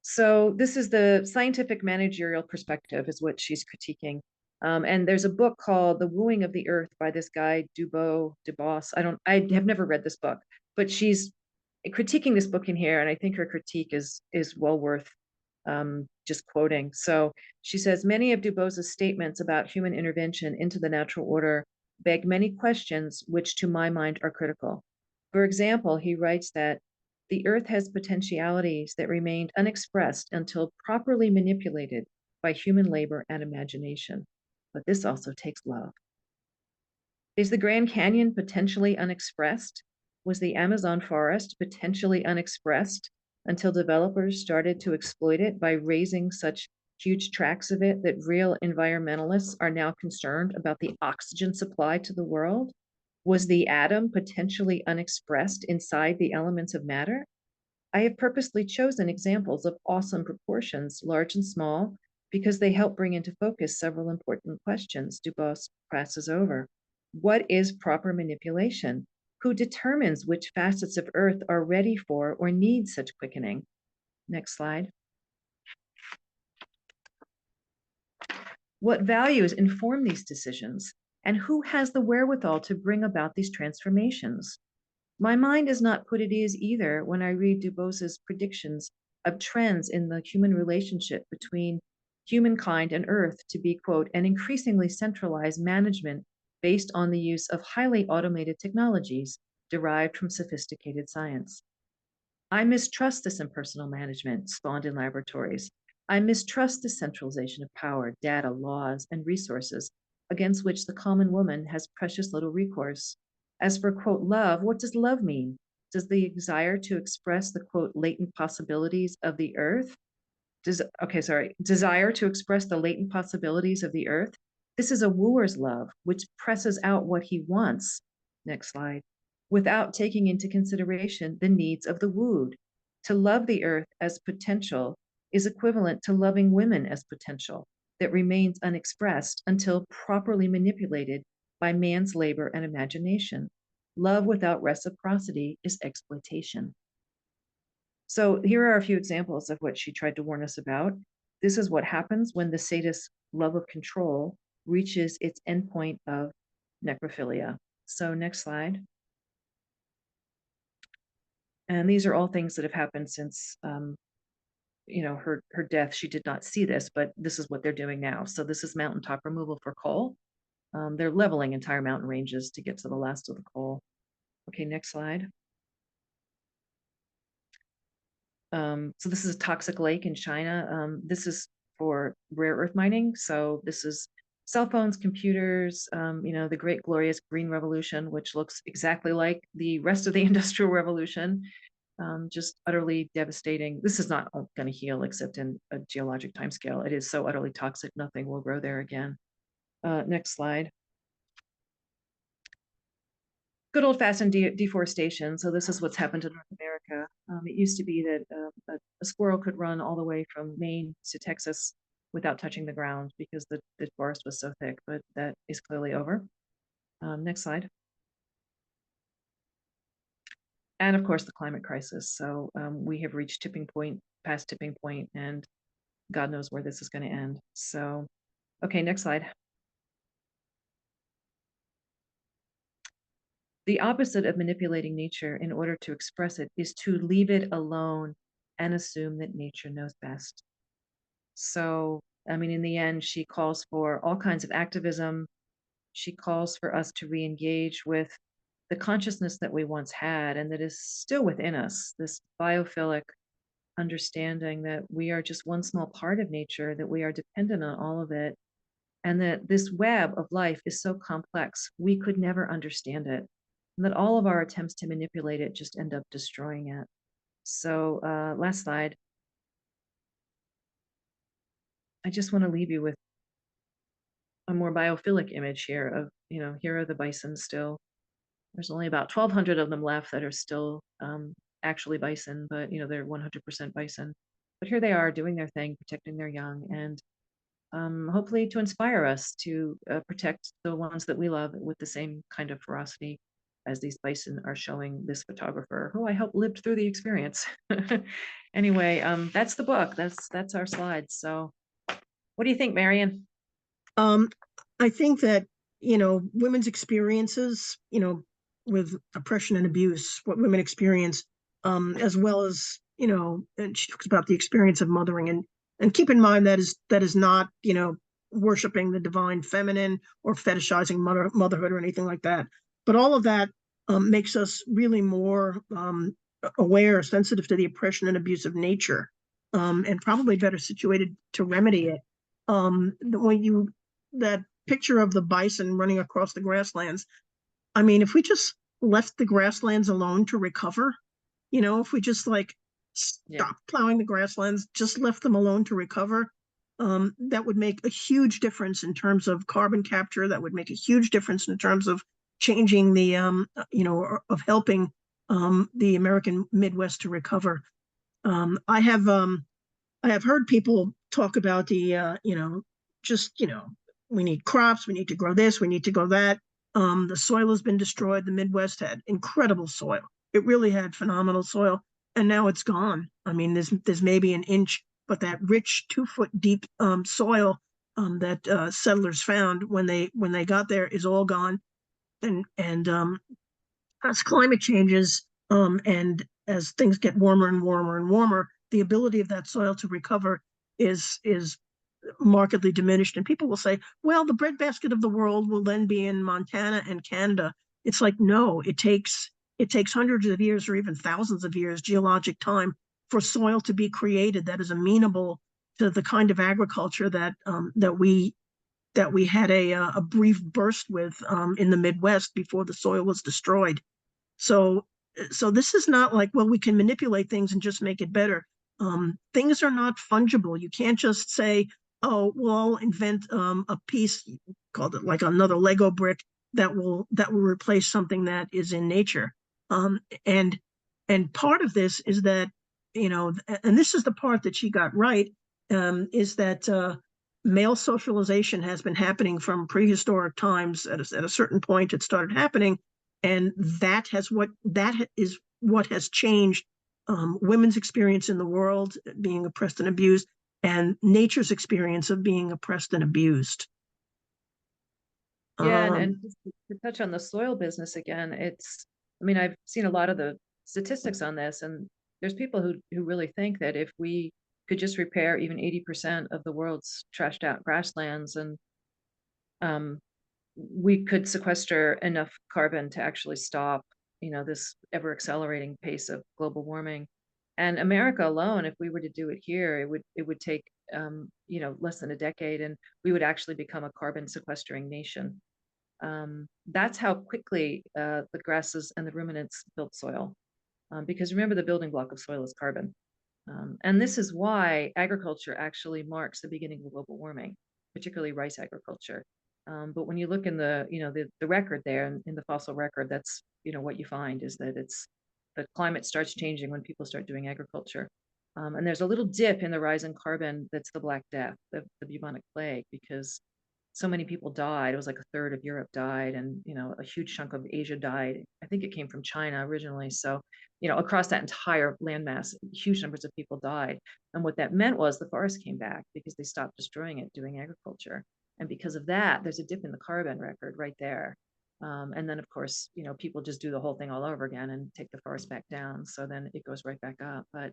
So this is the scientific managerial perspective is what she's critiquing. And there's a book called The Wooing of the Earth by this guy, DuBois. I have never read this book, but she's critiquing this book in here, and I think her critique is well worth just quoting. So she says, many of DuBois's statements about human intervention into the natural order beg many questions, which to my mind are critical. For example, he writes that the earth has potentialities that remained unexpressed until properly manipulated by human labor and imagination. But this also takes love. Is the Grand Canyon potentially unexpressed? Was the Amazon forest potentially unexpressed until developers started to exploit it by raising such huge tracts of it that real environmentalists are now concerned about the oxygen supply to the world? Was the atom potentially unexpressed inside the elements of matter? I have purposely chosen examples of awesome proportions, large and small, because they help bring into focus several important questions DuBois passes over. What is proper manipulation? Who determines which facets of Earth are ready for or need such quickening? Next slide. What values inform these decisions? And who has the wherewithal to bring about these transformations? My mind is not put at ease either when I read DuBois's predictions of trends in the human relationship between humankind and Earth to be, quote, an increasingly centralized management based on the use of highly automated technologies derived from sophisticated science. I mistrust this impersonal management spawned in laboratories. I mistrust the centralization of power, data, laws, and resources against which the common woman has precious little recourse. As for, quote, love, what does love mean? Does the desire to express the, quote, latent possibilities of the earth? Desire to express the latent possibilities of the earth? This is a wooer's love, which presses out what he wants. Next slide. without taking into consideration the needs of the wooed. To love the earth as potential is equivalent to loving women as potential that remains unexpressed until properly manipulated by man's labor and imagination. Love without reciprocity is exploitation. So here are a few examples of what she tried to warn us about. This is what happens when the sadist's love of control reaches its endpoint of necrophilia. So next slide. And these are all things that have happened since her death. She did not see this, but this is what they're doing now. So this is mountaintop removal for coal. They're leveling entire mountain ranges to get to the last of the coal. Okay, next slide. So this is a toxic lake in China. This is for rare earth mining. So this is cell phones, computers, the great glorious green revolution, which looks exactly like the rest of the Industrial Revolution. Just utterly devastating. This is not going to heal except in a geologic timescale. It is so utterly toxic, nothing will grow there again. Next slide. Good old-fashioned deforestation. So this is what's happened to North America. It used to be that a squirrel could run all the way from Maine to Texas without touching the ground because the forest was so thick, but that is clearly over. Next slide. And of course, the climate crisis. So we have reached past tipping point, and God knows where this is going to end. So, okay, next slide. The opposite of manipulating nature in order to express it is to leave it alone and assume that nature knows best. So, I mean, in the end, she calls for all kinds of activism. She calls for us to re-engage with the consciousness that we once had and that is still within us, this biophilic understanding that we are just one small part of nature, that we are dependent on all of it, and that this web of life is so complex, we could never understand it, and that all of our attempts to manipulate it just end up destroying it. So last slide. I just want to leave you with a more biophilic image here of, here are the bison still. There's only about 1,200 of them left that are still actually bison, but they're 100% bison. But here they are doing their thing, protecting their young, and hopefully to inspire us to protect the ones that we love with the same kind of ferocity as these bison are showing this photographer, who I hope lived through the experience. Anyway, that's the book. That's our slides. So what do you think, Marian? I think that, women's experiences, with oppression and abuse, what women experience, as well as, and she talks about the experience of mothering, and keep in mind that is not, worshiping the divine feminine or fetishizing motherhood or anything like that. But all of that makes us really more aware, sensitive to the oppression and abuse of nature, and probably better situated to remedy it. That picture of the bison running across the grasslands, I mean, if we just left the grasslands alone to recover, if we just stopped plowing the grasslands, just left them alone to recover, that would make a huge difference in terms of carbon capture. That would make a huge difference in terms of changing the, of helping the American Midwest to recover. I have heard people talk about the, we need crops, we need to grow this, we need to grow that. The soil has been destroyed. The Midwest had incredible soil. It really had phenomenal soil, and now it's gone. I mean, there's maybe an inch, but that rich 2-foot deep soil that settlers found when they got there is all gone. And as climate changes and as things get warmer and warmer and warmer, the ability of that soil to recover is markedly diminished. And people will say, well, the breadbasket of the world will then be in Montana and Canada. It's like, no, it takes hundreds of years or even thousands of years, geologic time, for soil to be created that is amenable to the kind of agriculture that we had a brief burst with in the Midwest before the soil was destroyed. So this is not like, well, we can manipulate things and just make it better. Things are not fungible. You can't just say, oh, well, I'll invent a piece, called it like another Lego brick, that will replace something that is in nature. And part of this is that, and this is the part that she got right, is that male socialization has been happening from prehistoric times. At a certain point, it started happening, and that is what has changed women's experience in the world, being oppressed and abused, and nature's experience of being oppressed and abused. Yeah, and just to touch on the soil business again, I mean, I've seen a lot of the statistics on this, and there's people who really think that if we could just repair even 80% of the world's trashed out grasslands, and we could sequester enough carbon to actually stop, this ever accelerating pace of global warming. And America alone, if we were to do it here, it would take less than a decade, and we would actually become a carbon sequestering nation. That's how quickly the grasses and the ruminants build soil, because remember, the building block of soil is carbon. And this is why agriculture actually marks the beginning of global warming, particularly rice agriculture. But when you look in the record there, in the fossil record, that's what you find is that the climate starts changing when people start doing agriculture. And there's a little dip in the rise in carbon that's the Black Death, the bubonic plague, because so many people died. It was like a third of Europe died, and a huge chunk of Asia died. I think it came from China originally. So, across that entire landmass, huge numbers of people died. And what that meant was the forest came back because they stopped destroying it doing agriculture. And because of that, there's a dip in the carbon record right there. And then, of course, people just do the whole thing all over again and take the forest back down. So then it goes right back up. But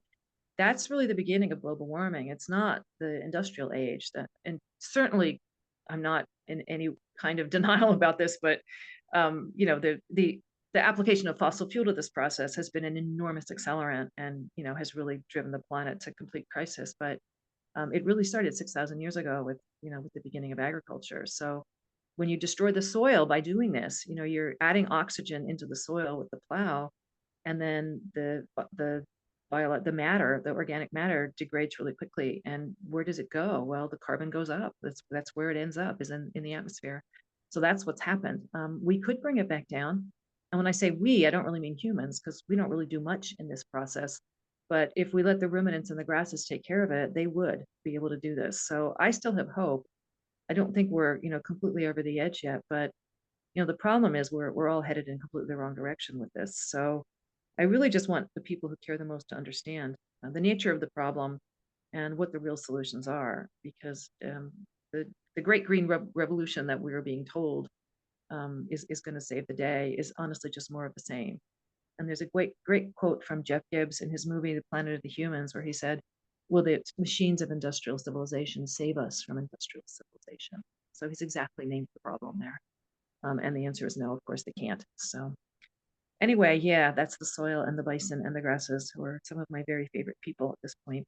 that's really the beginning of global warming. It's not the industrial age. And certainly, I'm not in any kind of denial about this, but the application of fossil fuel to this process has been an enormous accelerant, and has really driven the planet to complete crisis. But it really started 6,000 years ago with the beginning of agriculture. So when you destroy the soil by doing this, you're adding oxygen into the soil with the plow, and then the matter, the organic matter, degrades really quickly. And where does it go? Well, the carbon goes up. That's where it ends up, is in the atmosphere. So that's what's happened. We could bring it back down. And when I say we, I don't really mean humans, because we don't really do much in this process. But if we let the ruminants and the grasses take care of it, they would be able to do this. So I still have hope. I don't think we're, completely over the edge yet, but the problem is we're all headed in completely the wrong direction with this. So I really just want the people who care the most to understand the nature of the problem and what the real solutions are, because the great green revolution that we are being told is going to save the day is honestly just more of the same. And there's a great quote from Jeff Gibbs in his movie The Planet of the Humans, where he said, "Will the machines of industrial civilization save us from industrial civilization?" So he's exactly named the problem there. And the answer is no, of course they can't. So anyway, yeah, that's the soil and the bison and the grasses, who are some of my very favorite people at this point.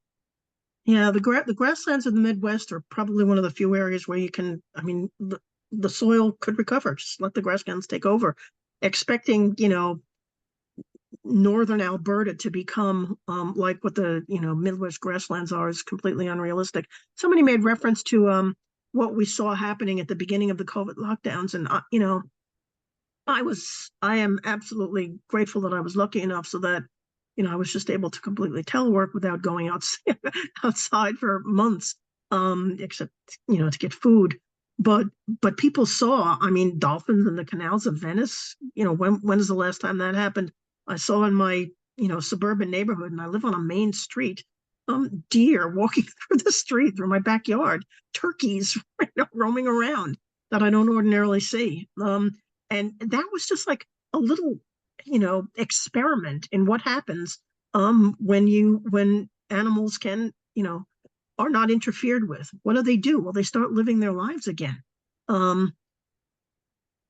Yeah, the grasslands of the Midwest are probably one of the few areas where you can, the soil could recover. Just let the grasslands take over. Expecting, northern Alberta to become like what the Midwest grasslands are is completely unrealistic. Somebody made reference to what we saw happening at the beginning of the COVID lockdowns, and I am absolutely grateful that I was lucky enough so that I was just able to completely telework without going outside for months, except to get food. But people saw, dolphins in the canals of Venice. When is the last time that happened? I saw in my suburban neighborhood, and I live on a main street, deer walking through the street, through my backyard, turkeys roaming around that I don't ordinarily see. And that was just like a little experiment in what happens when animals are not interfered with. What do? Well, they start living their lives again. One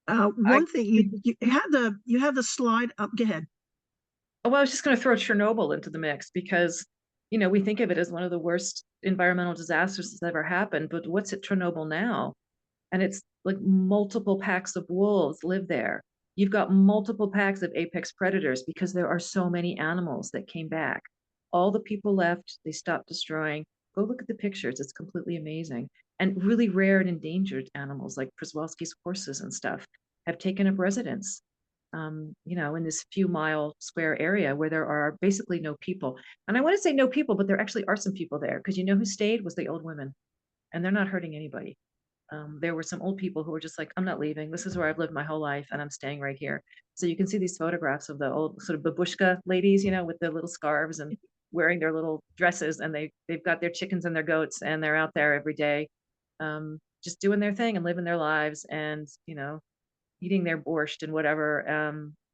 thing you had the slide up. Go ahead. Oh, well, I was just going to throw Chernobyl into the mix, because we think of it as one of the worst environmental disasters that's ever happened. But what's at Chernobyl now? And it's like multiple packs of wolves live there. You've got multiple packs of apex predators, because there are so many animals that came back. All the people left, they stopped destroying. Go look at the pictures. It's completely amazing. And really rare and endangered animals like Przewalski's horses and stuff. have taken up residence, you know, in this few mile square area where there are basically no people. And I want to say no people, but there actually are some people there, because you know who stayed was the old women, and they're not hurting anybody. There were some old people who were just like, I'm not leaving. This is where I've lived my whole life and I'm staying right here. So you can see these photographs of the old sort of babushka ladies, you know, with the little scarves and wearing their little dresses, and they've got their chickens and their goats, and they're out there every day, just doing their thing and living their lives, and, you know, eating their borscht and whatever.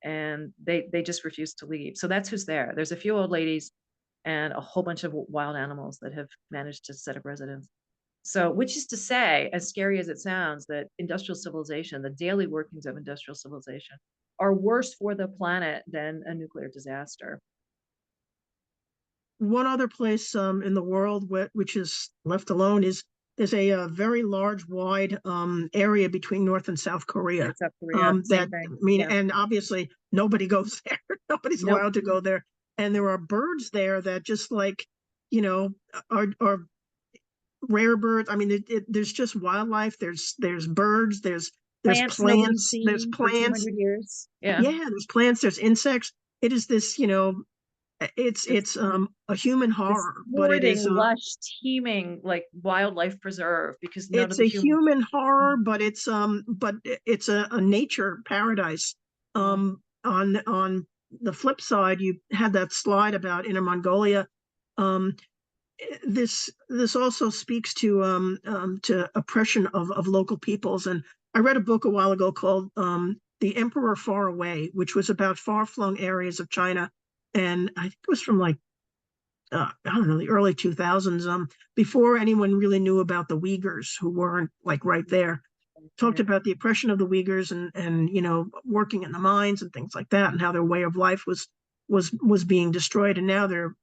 And they just refuse to leave. So that's who's there. There's a few old ladies and a whole bunch of wild animals that have managed to set up residence. So, which is to say, as scary as it sounds, that industrial civilization, the daily workings of industrial civilization, are worse for the planet than a nuclear disaster. One other place in the world which is left alone is there's a very large, wide area between North and South Korea. South Korea, same I thing. mean, Yeah. and obviously nobody goes there. Nobody's Nope. allowed to go there. And there are birds there that just like, you know, are rare birds. I mean, there's just wildlife. There's birds. There's Plants nobody's plants. There's seen for plants. 200 years. Yeah. Yeah, there's plants. There's insects. It is this, you know, it's a human horror, but it is lush, teeming, like wildlife preserve, because none of it's the a humans. human horror, but it's a nature paradise. On the flip side, you had that slide about Inner Mongolia. This also speaks to oppression of local peoples. And I read a book a while ago called The Emperor Far Away, which was about far-flung areas of China. And I think it was from like I don't know, the early 2000s, before anyone really knew about the Uyghurs, who weren't like right there. Talked about the oppression of the Uyghurs and you know, working in the mines and things like that, and how their way of life was being destroyed, and now they're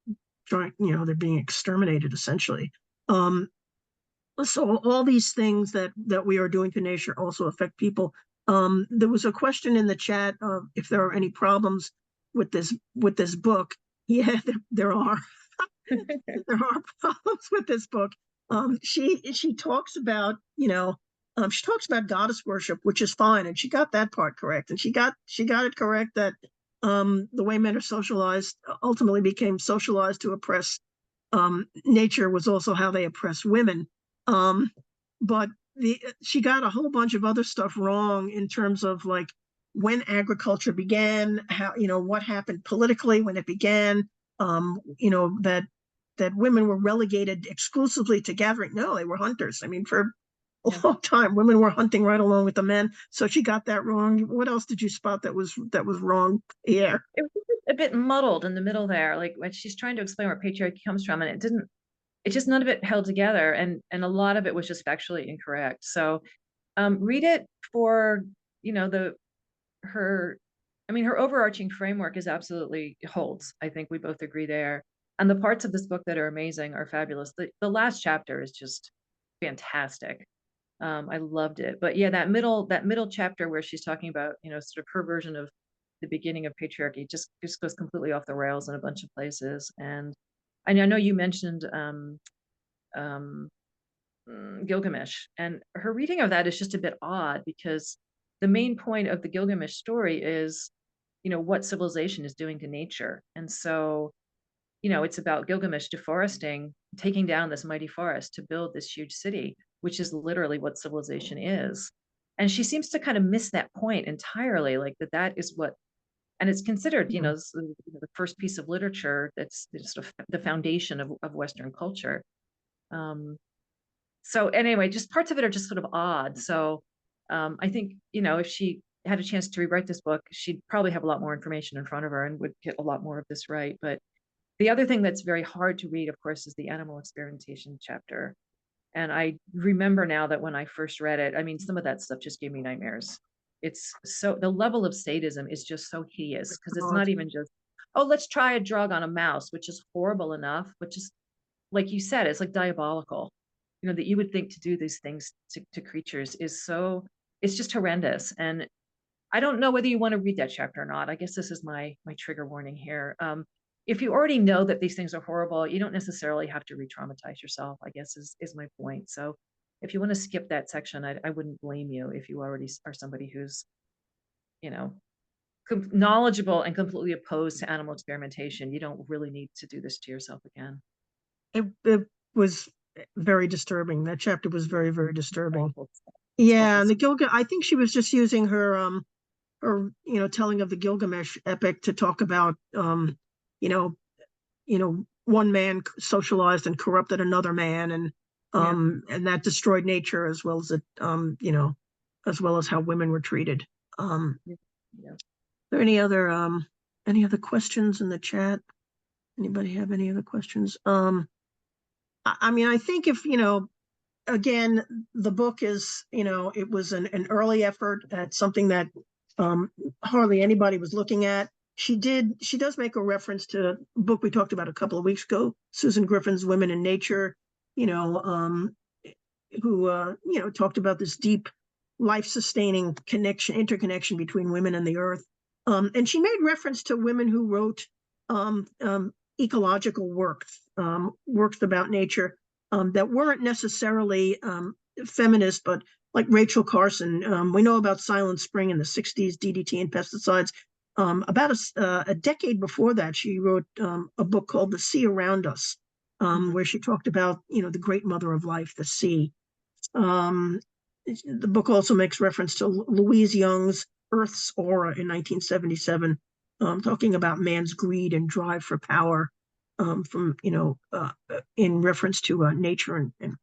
trying, you know, they're being exterminated essentially. So all these things that we are doing to nature also affect people. There was a question in the chat of if there are any problems with this book. Yeah, there are. There are problems with this book. She talks about, you know, she talks about goddess worship, which is fine, and she got that part correct, and she got it correct that the way men are socialized ultimately became socialized to oppress nature was also how they oppress women. But she got a whole bunch of other stuff wrong in terms of like when agriculture began, how, you know, what happened politically when it began, you know, that women were relegated exclusively to gathering. No, they were hunters. I mean, for a long time, women were hunting right along with the men. So she got that wrong. What else did you spot that was wrong? Yeah. It was a bit muddled in the middle there, like when she's trying to explain where patriarchy comes from, and it just none of it held together, and a lot of it was just factually incorrect. So read it for, you know, her overarching framework is absolutely holds. I think we both agree there. And the parts of this book that are amazing are fabulous. The last chapter is just fantastic. I loved it. But yeah, that middle chapter where she's talking about, you know, sort of her version of the beginning of patriarchy just goes completely off the rails in a bunch of places. And I know you mentioned Gilgamesh, and her reading of that is just a bit odd, because the main point of the Gilgamesh story is, you know, what civilization is doing to nature. And so, you know, it's about Gilgamesh deforesting, taking down this mighty forest to build this huge city, which is literally what civilization is. And she seems to kind of miss that point entirely, like that is what, and it's considered, you know, the first piece of literature that's sort of the foundation of Western culture. So anyway, just parts of it are just sort of odd. So I think, you know, if she had a chance to rewrite this book, she'd probably have a lot more information in front of her and would get a lot more of this right. But the other thing that's very hard to read, of course, is the animal experimentation chapter. And I remember now that when I first read it, I mean, some of that stuff just gave me nightmares. It's so, the level of sadism is just so hideous, because it's not even just, oh, let's try a drug on a mouse, which is horrible enough, which is, like you said, it's like diabolical. You know, that you would think to do these things to creatures is so, it's just horrendous. And I don't know whether you want to read that chapter or not. I guess this is my trigger warning here. If you already know that these things are horrible, you don't necessarily have to re-traumatize yourself, I guess is my point. So if you want to skip that section, I wouldn't blame you if you already are somebody who's you know, knowledgeable and completely opposed to animal experimentation. You don't really need to do this to yourself again. It was very disturbing. That chapter was very, very disturbing. Awful stuff. Yeah, and the Gilgamesh, I think she was just using her telling of the Gilgamesh epic to talk about you know, one man socialized and corrupted another man, and and that destroyed nature as well as as well as how women were treated. Are there any other questions in the chat? Anybody have any other questions? I mean, I think if, again, the book is, it was an early effort at something that hardly anybody was looking at. She does make a reference to a book we talked about a couple of weeks ago, Susan Griffin's Women in Nature, who talked about this deep life-sustaining interconnection between women and the earth. And she made reference to women who wrote ecological works about nature that weren't necessarily feminist, but like Rachel Carson. We know about Silent Spring in the 60s, DDT and pesticides. About a decade before that, she wrote a book called The Sea Around Us, where she talked about, the great mother of life, the sea. The book also makes reference to Louise Young's Earth's Aura in 1977, talking about man's greed and drive for power, in reference to nature and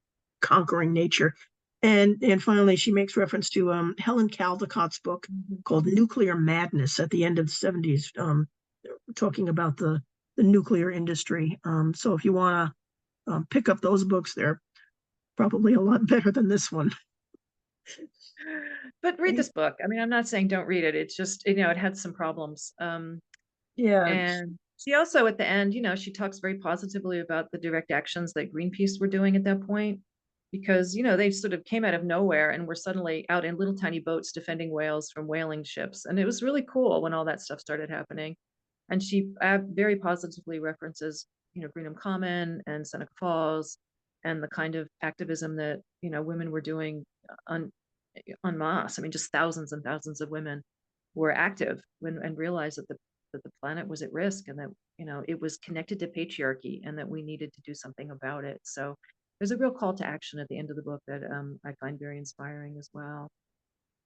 conquering nature. And finally, she makes reference to Helen Caldicott's book called Nuclear Madness at the end of the 70s, talking about the nuclear industry. So if you want to pick up those books, they're probably a lot better than this one. But read this book. I mean, I'm not saying don't read it. It's just, it had some problems. Yeah. And she also, at the end, she talks very positively about the direct actions that Greenpeace were doing at that point, because, they sort of came out of nowhere and were suddenly out in little tiny boats defending whales from whaling ships. And it was really cool when all that stuff started happening. And she very positively references, Greenham Common and Seneca Falls and the kind of activism that, women were doing en masse. I mean, just thousands and thousands of women were active and realized that the planet was at risk, and that, it was connected to patriarchy, and that we needed to do something about it. So there's a real call to action at the end of the book that I find very inspiring as well.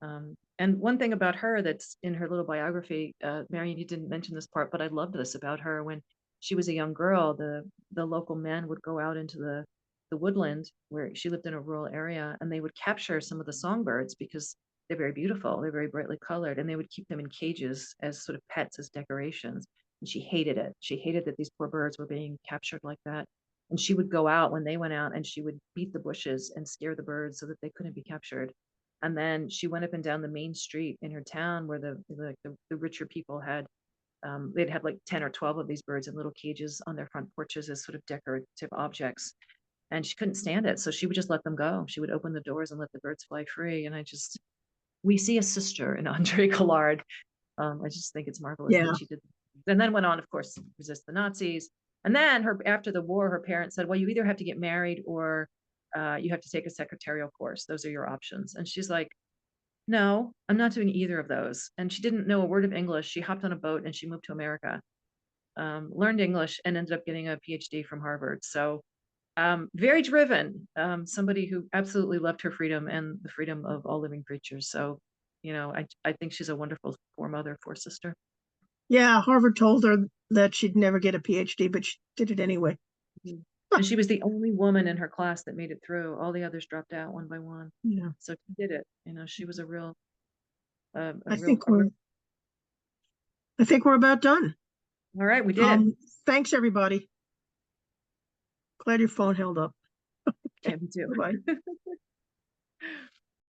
And one thing about her that's in her little biography, Marian, you didn't mention this part, but I loved this about her. When she was a young girl, the local men would go out into the woodland, where she lived in a rural area, and they would capture some of the songbirds because they're very beautiful, they're very brightly colored, and they would keep them in cages as sort of pets, as decorations. And she hated it. She hated that these poor birds were being captured like that. And she would go out when they went out, and she would beat the bushes and scare the birds so that they couldn't be captured. And then she went up and down the main street in her town, where the richer people had, they'd have like 10 or 12 of these birds in little cages on their front porches as sort of decorative objects. And she couldn't stand it, so she would just let them go. She would open the doors and let the birds fly free. And we see a sister in Andrée Collard. I just think it's marvelous that she did. And then went on, of course, to resist the Nazis. And then after the war, her parents said, well, you either have to get married or you have to take a secretarial course. Those are your options. And she's like, no, I'm not doing either of those. And she didn't know a word of English. She hopped on a boat and she moved to America, learned English, and ended up getting a PhD from Harvard. So very driven, somebody who absolutely loved her freedom and the freedom of all living creatures. So, I think she's a wonderful mother, sister. Yeah, Harvard told her that she'd never get a PhD, but she did it anyway. And she was the only woman in her class that made it through. All the others dropped out one by one. Yeah. So she did it. She was a real. I think we're about done. All right, we did it. Thanks, everybody. Glad your phone held up. Yeah, me too. Bye.